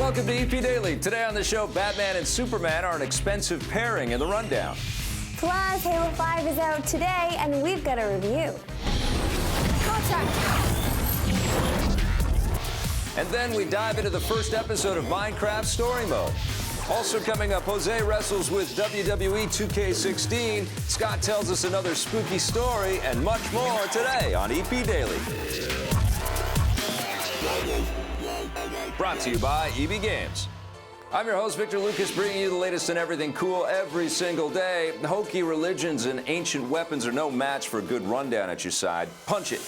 Welcome to EP Daily. Today on the show, Batman and Superman are an expensive pairing in the rundown. Plus, Halo 5 is out today, and we've got a review. Contact! And then we dive into the first episode of Minecraft Story Mode. Also coming up, Jose wrestles with WWE 2K16. Scott tells us another spooky story, and much more today on EP Daily. Brought to you by EB Games. I'm your host, Victor Lucas, bringing you the latest in everything cool every single day. Hokey religions and ancient weapons are no match for a good rundown at your side. Punch it.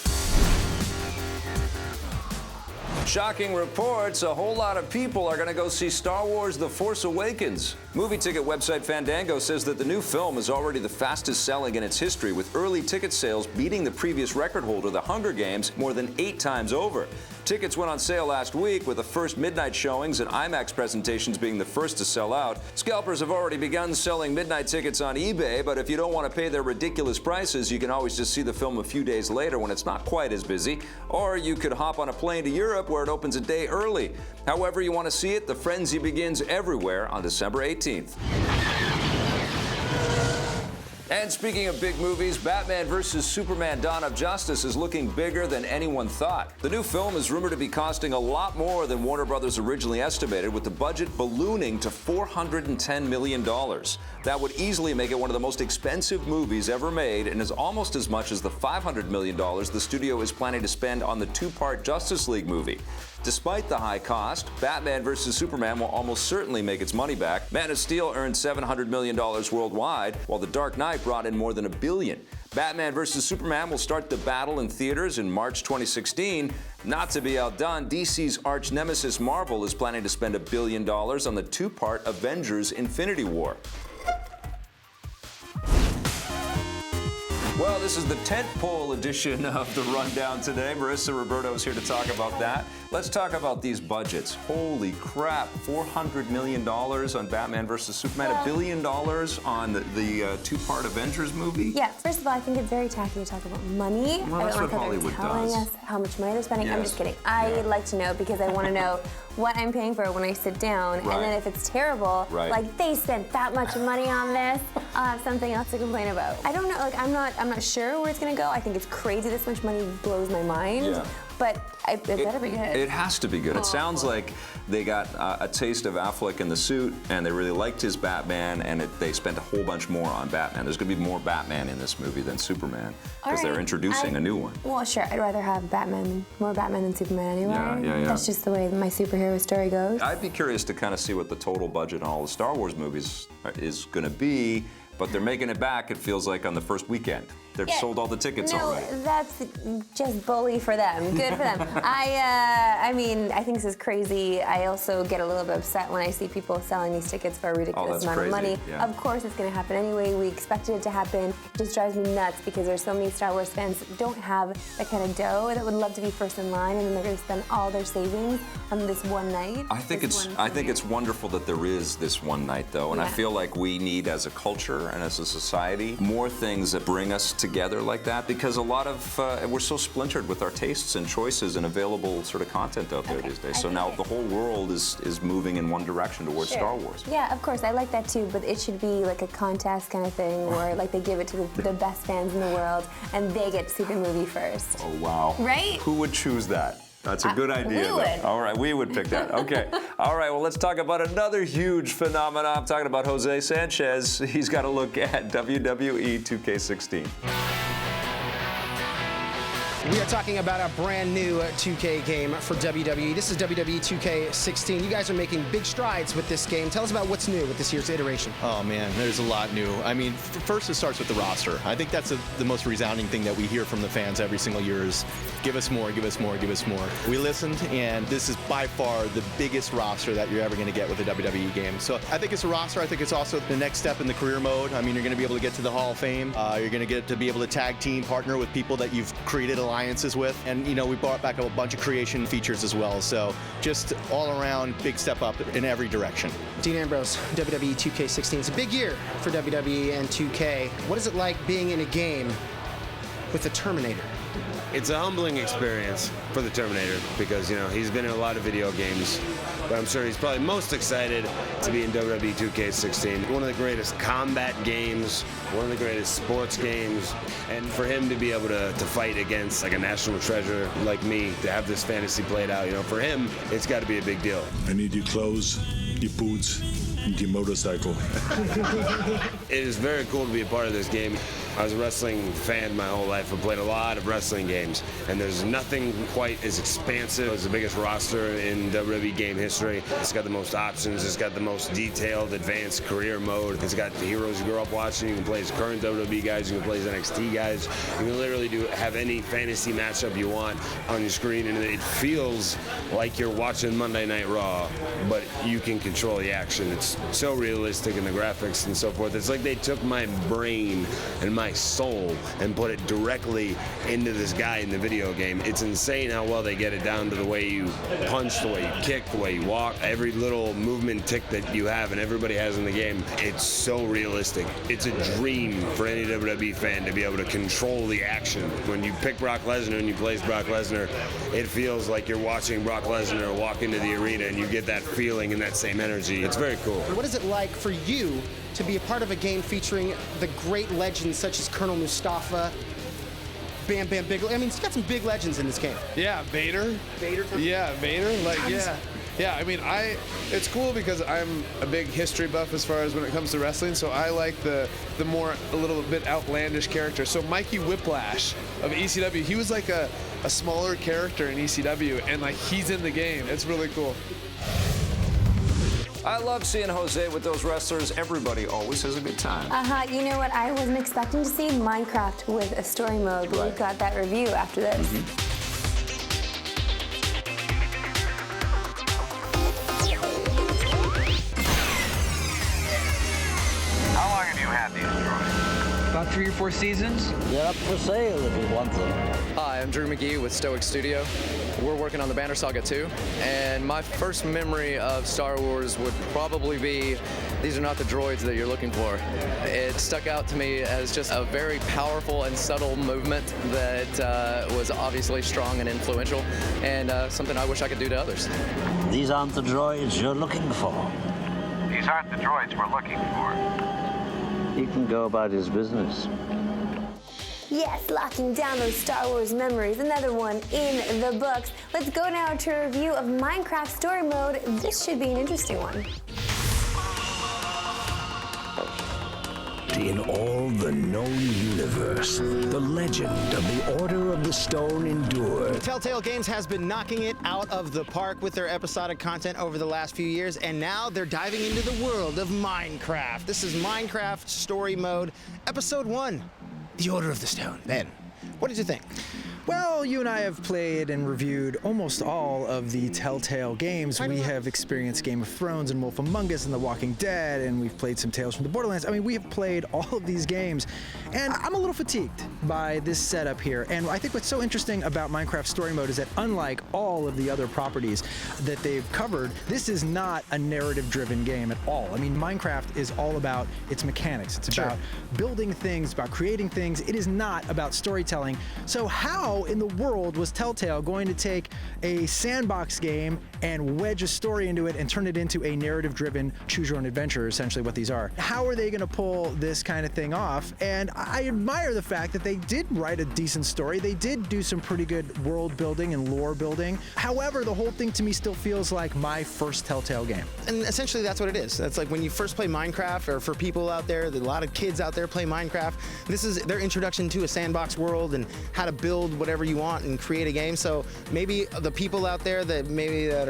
Shocking reports, a whole lot of people are going to go see Star Wars The Force Awakens. Movie ticket website Fandango says that the new film is already the fastest selling in its history, with early ticket sales beating the previous record holder, The Hunger Games, more than 8 times over. Tickets went on sale last week, with the first midnight showings and IMAX presentations being the first to sell out. Scalpers have already begun selling midnight tickets on eBay, but if you don't want to pay their ridiculous prices, you can always just see the film a few days later when it's not quite as busy. Or you could hop on a plane to Europe where it opens a day early. However you want to see it, the frenzy begins everywhere on December 18th. And speaking of big movies, Batman vs. Superman: Dawn of Justice is looking bigger than anyone thought. The new film is rumored to be costing a lot more than Warner Brothers originally estimated, with the budget ballooning to $410 million. That would easily make it one of the most expensive movies ever made, and is almost as much as the $500 million the studio is planning to spend on the 2-part Justice League movie. Despite the high cost, Batman vs. Superman will almost certainly make its money back. Man of Steel earned $700 million worldwide, while The Dark Knight brought in more than $1 billion. Batman vs. Superman will start the battle in theaters in March 2016. Not to be outdone, DC's arch nemesis Marvel is planning to spend $1 billion on the 2-part Avengers: Infinity War. Well, this is the tentpole edition of the Rundown today. Marissa Roberto is here to talk about that. Let's talk about these budgets. Holy crap, $400 million on Batman vs. Superman, $1 billion on the 2-part Avengers movie? Yeah, first of all, I think it's very tacky to talk about money. Well, that's I don't what like Hollywood how they're telling does. us how much money they're spending. Yes. I'm just kidding. I like to know because I want to know what I'm paying for when I sit down. Right. And then if it's terrible, like they spent that much money on this, I'll have something else to complain about. I don't know, like I'm not sure where it's gonna go. I think it's crazy. This much money blows my mind. Yeah. But it better be good. It has to be good. It sounds like they got a taste of Affleck in the suit, and they really liked his Batman, and they spent a whole bunch more on Batman. There's going to be more Batman in this movie than Superman, because they're introducing a new one. Well, sure. I'd rather have more Batman than Superman anyway. Yeah. That's just the way my superhero story goes. I'd be curious to kind of see what the total budget on all the Star Wars movies is going to be, but they're making it back, it feels like, on the first weekend. They've sold all the tickets already. No, that's just bully for them. Good for them. I mean, I think this is crazy. I also get a little bit upset when I see people selling these tickets for a ridiculous amount of money. Yeah. Of course it's going to happen anyway. We expected it to happen. It just drives me nuts because there's so many Star Wars fans that don't have that kind of dough that would love to be first in line, and then they're going to spend all their savings on this one night. I think it's wonderful that there is this one night, though, and I feel like we need, as a culture and as a society, more things that bring us together like that, because a lot of we're so splintered with our tastes and choices and available sort of content out there these days. So now the whole world is moving in one direction towards Star Wars. Yeah, of course, I like that too, but it should be like a contest kind of thing where like they give it to the best fans in the world and they get to see the movie first. Oh, wow. Right? Who would choose that? That's a good idea. We would. All right, we would pick that. Okay. All right, well, let's talk about another huge phenomenon. I'm talking about Jose Sanchez. He's got a look at WWE 2K16. We are talking about a brand new 2K game for WWE. This is WWE 2K16. You guys are making big strides with this game. Tell us about what's new with this year's iteration. Oh man, there's a lot new. I mean, first it starts with the roster. I think that's the most resounding thing that we hear from the fans every single year is, give us more, give us more, give us more. We listened, and this is by far the biggest roster that you're ever going to get with a WWE game. So I think it's a roster. I think it's also the next step in the career mode. I mean, you're going to be able to get to the Hall of Fame. You're going to get to be able to tag team partner with people that you've created alliances with. And, you know, we brought back a bunch of creation features as well. So just all around big step up in every direction. Dean Ambrose, WWE 2K16. It's a big year for WWE and 2K. What is it like being in a game with the Terminator? It's a humbling experience for the Terminator because, you know, he's been in a lot of video games, but I'm sure he's probably most excited to be in WWE 2K16. One of the greatest combat games, one of the greatest sports games, and for him to be able to fight against like a national treasure like me, to have this fantasy played out, you know, for him, it's got to be a big deal. I need your clothes, your boots, and your motorcycle. It is very cool to be a part of this game. I was a wrestling fan my whole life. I've played a lot of wrestling games, and there's nothing quite as expansive as the biggest roster in WWE game history. It's got the most options. It's got the most detailed, advanced career mode. It's got the heroes you grew up watching. You can play as current WWE guys. You can play as NXT guys. You can literally have any fantasy matchup you want on your screen, and it feels like you're watching Monday Night Raw, but you can control the action. It's so realistic in the graphics and so forth. It's like they took my brain and my soul and put it directly into this guy in the video game. It's insane how well they get it down to the way you punch, the way you kick, the way you walk, every little movement tick that you have and everybody has in the game. It's so realistic. It's a dream for any WWE fan to be able to control the action. When you pick Brock Lesnar and you play as Brock Lesnar, it feels like you're watching Brock Lesnar walk into the arena, and you get that feeling and that same energy. It's very cool. What is it like for you to be a part of a game featuring the great legends such as Colonel Mustafa, Bam Bam Bigelow? I mean, it's got some big legends in this game. Yeah, Vader. Vader? Yeah, Vader. Like, yeah. Yeah, I mean, it's cool because I'm a big history buff as far as when it comes to wrestling, so I like the more, a little bit outlandish character. So Mikey Whiplash of ECW, he was like a smaller character in ECW, and like he's in the game. It's really cool. I love seeing Jose with those wrestlers. Everybody always has a good time. You know what? I wasn't expecting to see Minecraft with a story mode, but we've got that review after this. How long have you had these droids? About 3 or 4 seasons. They're up for sale if you want them. Hi, I'm Drew McGee with Stoic Studio. We're working on the Banner Saga 2, and my first memory of Star Wars would probably be, these are not the droids that you're looking for. It stuck out to me as just a very powerful and subtle movement that was obviously strong and influential, and something I wish I could do to others. These aren't the droids you're looking for. These aren't the droids we're looking for. He can go about his business. Yes, locking down those Star Wars memories. Another one in the books. Let's go now to a review of Minecraft Story Mode. This should be an interesting one. In all the known universe, the legend of the Order of the Stone endured. Telltale Games has been knocking it out of the park with their episodic content over the last few years, and now they're diving into the world of Minecraft. This is Minecraft Story Mode, Episode 1, The Order of the Stone. Ben, what did you think? Well, you and I have played and reviewed almost all of the Telltale games. We have experienced Game of Thrones and Wolf Among Us and The Walking Dead, and we've played some Tales from the Borderlands. I mean, we have played all of these games, and I'm a little fatigued by this setup here. And I think what's so interesting about Minecraft Story Mode is that unlike all of the other properties that they've covered, this is not a narrative-driven game at all. I mean, Minecraft is all about its mechanics. It's about building things, about creating things. It is not about storytelling. So how in the world was Telltale going to take a sandbox game and wedge a story into it and turn it into a narrative-driven choose-your-own-adventure, essentially what these are? How are they going to pull this kind of thing off? And I admire the fact that they did write a decent story. They did do some pretty good world building and lore building. However, the whole thing to me still feels like my first Telltale game. And essentially that's what it is. That's like when you first play Minecraft, or for people out there, a lot of kids out there play Minecraft, this is their introduction to a sandbox world and how to build whatever you want and create a game. So maybe the people out there that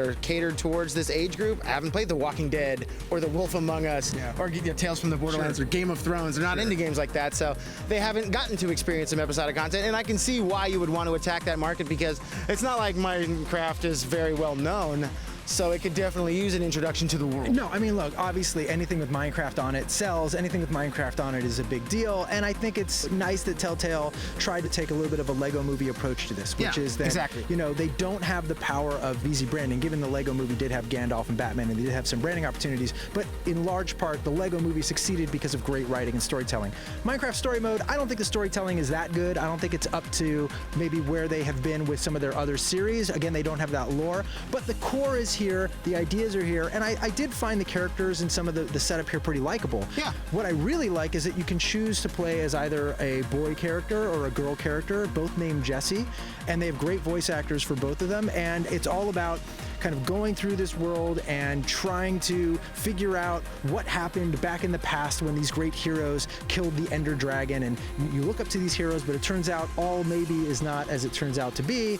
are catered towards this age group haven't played The Walking Dead or The Wolf Among Us or Tales from the Borderlands or Game of Thrones. They're not into games like that, so they haven't gotten to experience some episodic content. And I can see why you would want to attack that market, because it's not like Minecraft is very well known. so it could definitely use an introduction to the world. No, I mean, look, obviously anything with Minecraft on it sells. Anything with Minecraft on it is a big deal, and I think it's nice that Telltale tried to take a little bit of a Lego Movie approach to this, which is that, exactly. you know, they don't have the power of easy branding, given the Lego Movie did have Gandalf and Batman, and they did have some branding opportunities, but in large part, the Lego Movie succeeded because of great writing and storytelling. Minecraft Story Mode, I don't think the storytelling is that good. I don't think it's up to maybe where they have been with some of their other series. Again, they don't have that lore, but the core is here, the ideas are here, and I did find the characters and some of the setup here pretty likable. Yeah. What I really like is that you can choose to play as either a boy character or a girl character, both named Jessie, and they have great voice actors for both of them, and it's all about kind of going through this world and trying to figure out what happened back in the past when these great heroes killed the Ender Dragon, and you look up to these heroes, but it turns out all maybe is not as it turns out to be.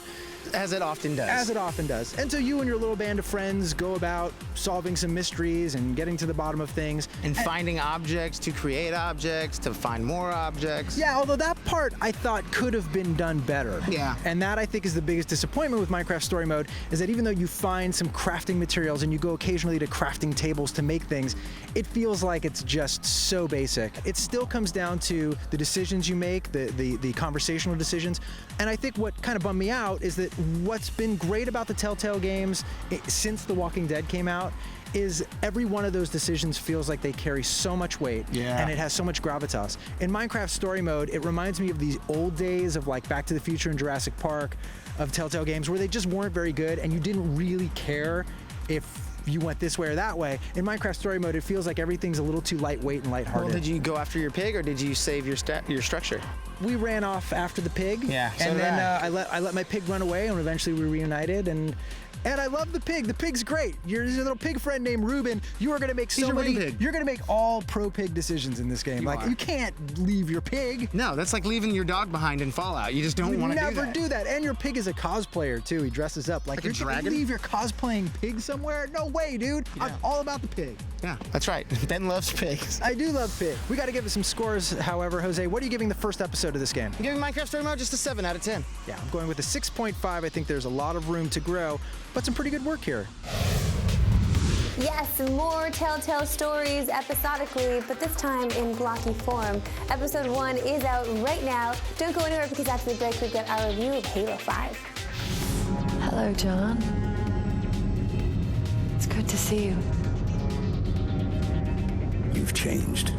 As it often does. As it often does. And so you and your little band of friends go about solving some mysteries and getting to the bottom of things. And finding objects to create objects, to find more objects. Yeah, although that part I thought could have been done better. Yeah. And that I think is the biggest disappointment with Minecraft Story Mode, is that even though you find some crafting materials and you go occasionally to crafting tables to make things, it feels like it's just so basic. It still comes down to the decisions you make, the conversational decisions. And I think what kind of bummed me out is that what's been great about the Telltale games since The Walking Dead came out is every one of those decisions feels like they carry so much weight, and it has so much gravitas. In Minecraft Story Mode, it reminds me of these old days of like Back to the Future and Jurassic Park of Telltale games where they just weren't very good and you didn't really care if you went this way or that way. In Minecraft Story Mode, it feels like everything's a little too lightweight and lighthearted. Well, did you go after your pig or did you save your structure? We ran off after the pig. Yeah, so and did then I. I let my pig run away, and eventually we reunited. And I love the pig. The pig's great. Your little pig friend named Ruben. You are going to make so many. You're going to make all pro pig decisions in this game. You can't leave your pig. No, that's like leaving your dog behind in Fallout. You just don't want to do that. Never do that. And your pig is a cosplayer too. He dresses up like a dragon. Gonna leave your cosplaying pig somewhere? No way, dude. Yeah. I'm all about the pig. Yeah, that's right. Ben loves pigs. I do love pig. We got to give it some scores, however. Jose, what are you giving the first episode of this game? I'm giving Minecraft Story Mode just a 7 out of 10. Yeah, I'm going with a 6.5. I think there's a lot of room to grow, but some pretty good work here. Yes, more Telltale stories episodically, but this time in blocky form. Episode 1 is out right now. Don't go anywhere because after the break, we've got our review of Halo 5. Hello, John. It's good to see you. You've changed.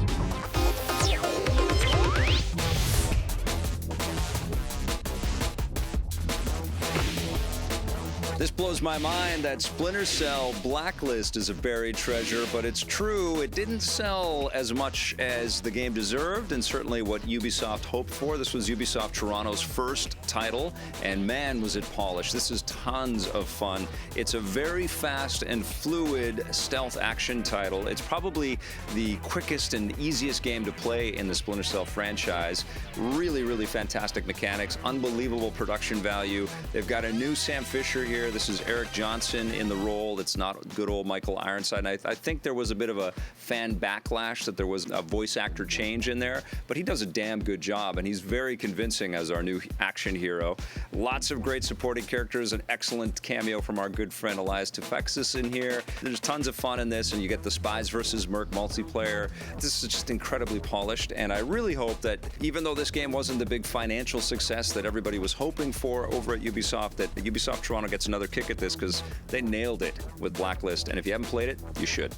This blows my mind that Splinter Cell Blacklist is a buried treasure, but it's true, it didn't sell as much as the game deserved and certainly what Ubisoft hoped for. This was Ubisoft Toronto's first title, and man, was it polished. This is tons of fun. It's a very fast and fluid stealth action title. It's probably the quickest and easiest game to play in the Splinter Cell franchise. Really, really fantastic mechanics, unbelievable production value. They've got a new Sam Fisher here. This is Eric Johnson in the role. It's not good old Michael Ironside. And I think there was a bit of a fan backlash that there was a voice actor change in there, but he does a damn good job, and he's very convincing as our new action hero. Lots of great supporting characters, an excellent cameo from our good friend Elias Tefexis in here. There's tons of fun in this, and you get the Spies vs. Merc multiplayer. This is just incredibly polished, and I really hope that even though this game wasn't the big financial success that everybody was hoping for over at Ubisoft, that Ubisoft Toronto gets another kick at this because they nailed it with Blacklist, and if you haven't played it, you should.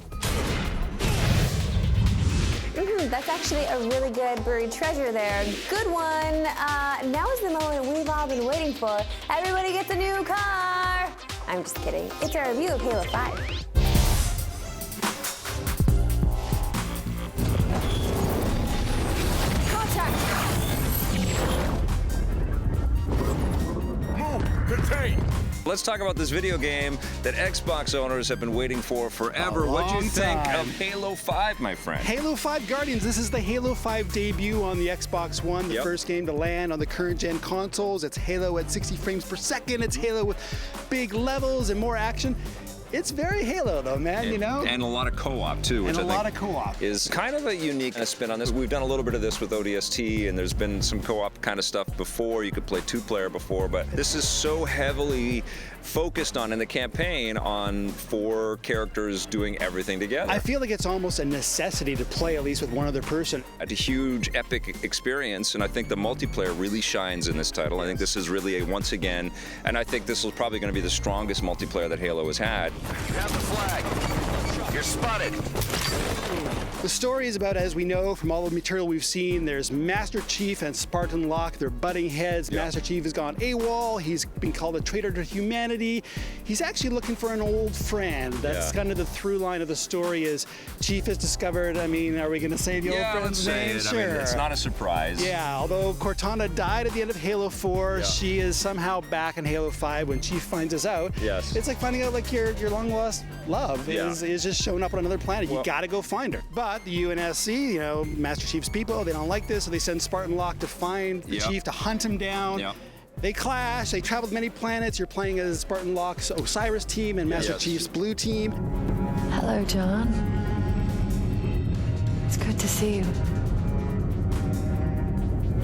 That's actually a really good buried treasure there. Good one. Now is the moment we've all been waiting for. Everybody gets a new car. I'm just kidding. It's our review of Halo 5. Let's talk about this video game that Xbox owners have been waiting for forever. What'd you think of Halo 5, my friend? Halo 5 Guardians. This is the Halo 5 debut on the Xbox One, the first game to land on the current-gen consoles. It's Halo at 60 frames per second. It's Halo with big levels and more action. It's very Halo, though, man, you know? And a lot of co-op, too. Which And a I lot think of co-op. is kind of a unique spin on this. We've done a little bit of this with ODST, and there's been some co-op kind of stuff before. You could play two-player before, but this is so heavily focused on in the campaign on 4 characters doing everything together. I feel like it's almost a necessity to play at least with one other person. It's a huge epic experience, and I think the multiplayer really shines in this title. I think this is really a once again, and I think this is probably going to be the strongest multiplayer that Halo has had. You have the flag. You're spotted. The story is about, as we know from all the material we've seen, there's Master Chief and Spartan Locke. They're butting heads. Yep. Master Chief has gone AWOL. He's been called a traitor to humanity. He's actually looking for an old friend. That's kind of the through line of the story is Chief has discovered, I mean, are we going to say the old friend's name? Sure. Sure. I mean, it's not a surprise. Yeah, although Cortana died at the end of Halo 4, she is somehow back in Halo 5 when Chief finds us out. Yes. It's like finding out like your long lost love is just showing up on another planet. You gotta go find her. But the UNSC, you know, Master Chief's people, they don't like this, so they send Spartan Locke to find the Chief, to hunt him down. They clash, they travel to many planets. You're playing as Spartan Locke's Osiris team and Master Chief's blue team. Hello, John. It's good to see you.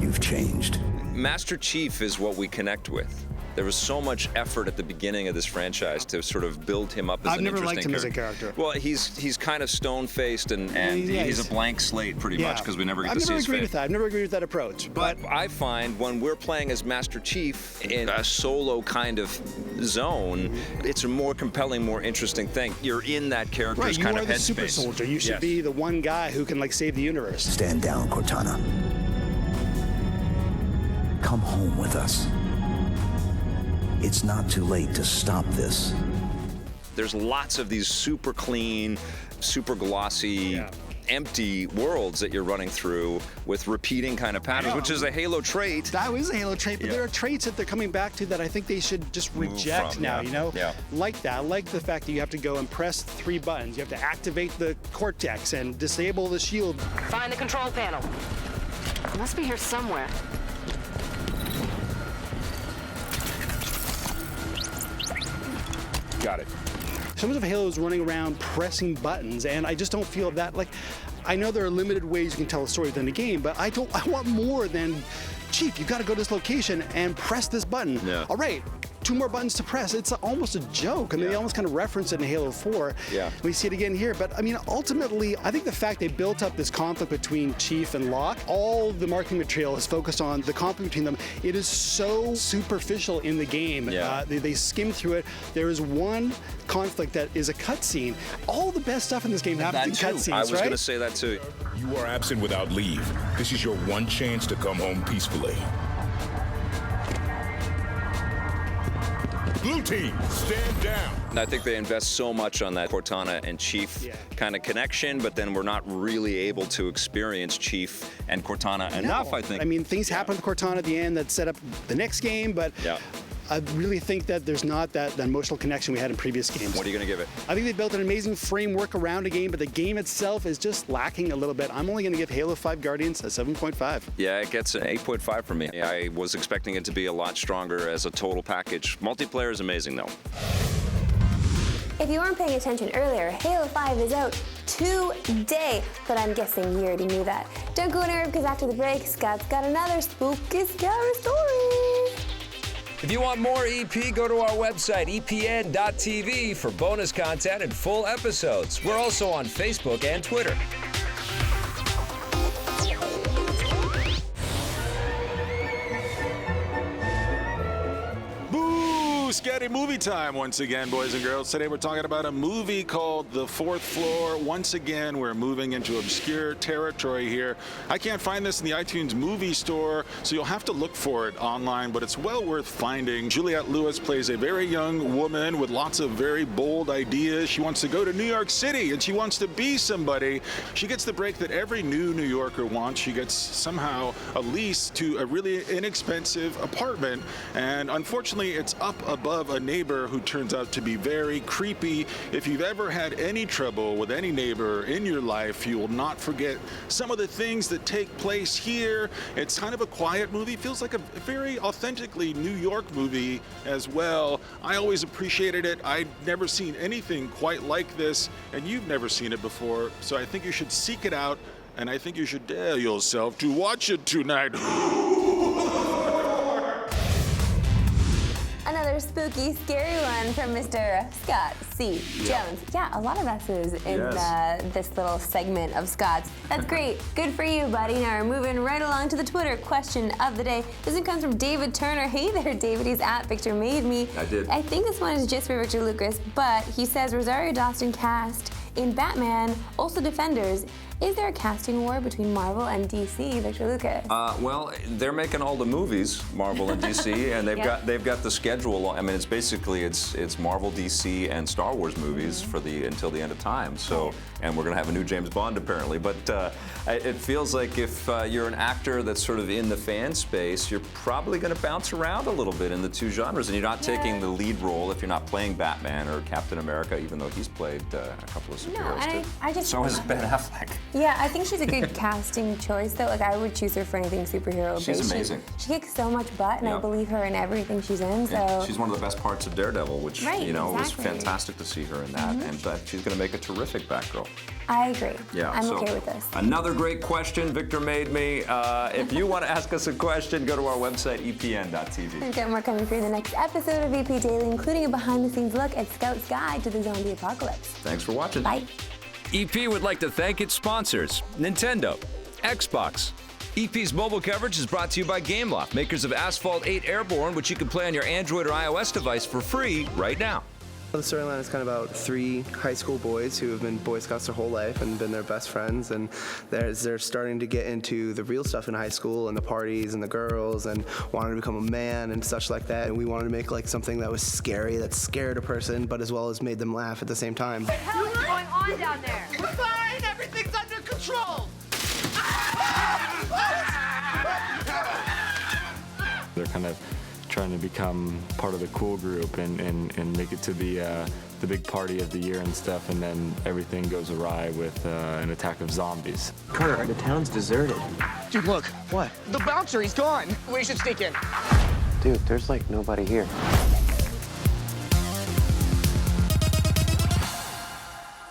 You've changed. Master Chief is what we connect with. There was so much effort at the beginning of this franchise to sort of build him up as an interesting character. I've never liked him as a character. Well, he's kind of stone-faced and he's a blank slate pretty much because we never get to see his face. I've never agreed with that approach. But I find when we're playing as Master Chief in a solo kind of zone, it's a more compelling, more interesting thing. You're in that character's kind of headspace. You are the super soldier. You should be the one guy who can like save the universe. Stand down, Cortana. Come home with us. It's not too late to stop this. There's lots of these super clean, super glossy, empty worlds that you're running through with repeating kind of patterns, which is a Halo trait. That is a Halo trait, but there are traits that they're coming back to that I think they should just reject now, you know? Like that. I like the fact that you have to go and press 3 buttons. You have to activate the Cortex and disable the shield. Find the control panel. It must be here somewhere. Got it. So much of Halo is running around pressing buttons, and I just don't feel that. Like, I know there are limited ways you can tell a story within the game, but I want more than, Chief, you got to go to this location and press this button. All right, 2 more buttons to press. It's almost a joke, and they almost kind of reference it in Halo 4. We see it again here, but I mean, ultimately, I think the fact they built up this conflict between Chief and Locke, all the marketing material is focused on the conflict between them. It is so superficial in the game. They skim through it. There is one conflict that is a cutscene. All the best stuff in this game happens in cutscenes, right? I was going to say that too. You are absent without leave. This is your one chance to come home peacefully. Blue team, stand down. And I think they invest so much on that Cortana and Chief kind of connection, but then we're not really able to experience Chief and Cortana enough, I think. I mean, things happen with Cortana at the end that set up the next game, but I really think that there's not that emotional connection we had in previous games. What are you going to give it? I think they built an amazing framework around a game, but the game itself is just lacking a little bit. I'm only going to give Halo 5 Guardians a 7.5. Yeah, it gets an 8.5 from me. I was expecting it to be a lot stronger as a total package. Multiplayer is amazing, though. If you weren't paying attention earlier, Halo 5 is out today, but I'm guessing you already knew that. Don't go anywhere because after the break, Scott's got another spooky, scary story. If you want more EP, go to our website, epn.tv, for bonus content and full episodes. We're also on Facebook and Twitter. Scary movie time once again, boys and girls. Today we're talking about a movie called The Fourth Floor. Once again, we're moving into obscure territory here. I can't find this in the iTunes movie store, so you'll have to look for it online, but it's well worth finding. Juliette Lewis plays a very young woman with lots of very bold ideas. She wants to go to New York City, and she wants to be somebody. She gets the break that every new New Yorker wants. She gets somehow a lease to a really inexpensive apartment, and unfortunately, it's up a above a neighbor who turns out to be very creepy. If you've ever had any trouble with any neighbor in your life, you will not forget some of the things that take place here. It's kind of a quiet movie. Feels like a very authentically New York movie as well. I always appreciated it. I'd never seen anything quite like this, and you've never seen it before, so I think you should seek it out, and I think you should dare yourself to watch it tonight. Another spooky, scary one from Mr. Scott C. Jones. Yeah, a lot of S's in this little segment of Scott's. That's great. Good for you, buddy. Now we're moving right along to the Twitter question of the day. This one comes from David Turner. Hey there, David. He's at Victor Made Me. I did. I think this one is just for Victor Lucas, but he says Rosario Dawson cast in Batman, also Defenders. Is there a casting war between Marvel and DC, Victor Lucas? Well, they're making all the movies, Marvel and DC, and they've got the schedule. I mean, it's basically it's Marvel, DC, and Star Wars movies for until the end of time. So, and we're gonna have a new James Bond apparently. But it feels like if you're an actor that's sort of in the fan space, you're probably gonna bounce around a little bit in the two genres, and you're not taking the lead role if you're not playing Batman or Captain America, even though he's played a couple of superheroes. I just so has Ben Affleck. Yeah, I think she's a good casting choice, though. Like, I would choose her for anything superhero-based. She's amazing. She kicks so much butt, and I believe her in everything she's in. So yeah, she's one of the best parts of Daredevil, which was fantastic to see her in that, and she's going to make a terrific Batgirl. I agree. Yeah, I'm okay with this. Another great question, Victor Made Me. If you want to ask us a question, go to our website, epn.tv. We've got more coming for you in the next episode of EP Daily, including a behind-the-scenes look at Scout's Guide to the Zombie Apocalypse. Thanks for watching. Bye. EP would like to thank its sponsors, Nintendo, Xbox. EP's mobile coverage is brought to you by Gameloft, makers of Asphalt 8 Airborne, which you can play on your Android or iOS device for free right now. The storyline is kind of about 3 high school boys who have been Boy Scouts their whole life and been their best friends, and they're starting to get into the real stuff in high school and the parties and the girls and wanting to become a man and such like that. And we wanted to make like something that was scary, that scared a person, but as well as made them laugh at the same time. What the hell is going on down there? We're fine! Everything's under control! They're kind of trying to become part of the cool group and make it to the big party of the year and stuff, and then everything goes awry with an attack of zombies. Carter, the town's deserted. Dude, look. What? The bouncer, he's gone. We should sneak in. Dude, there's like nobody here.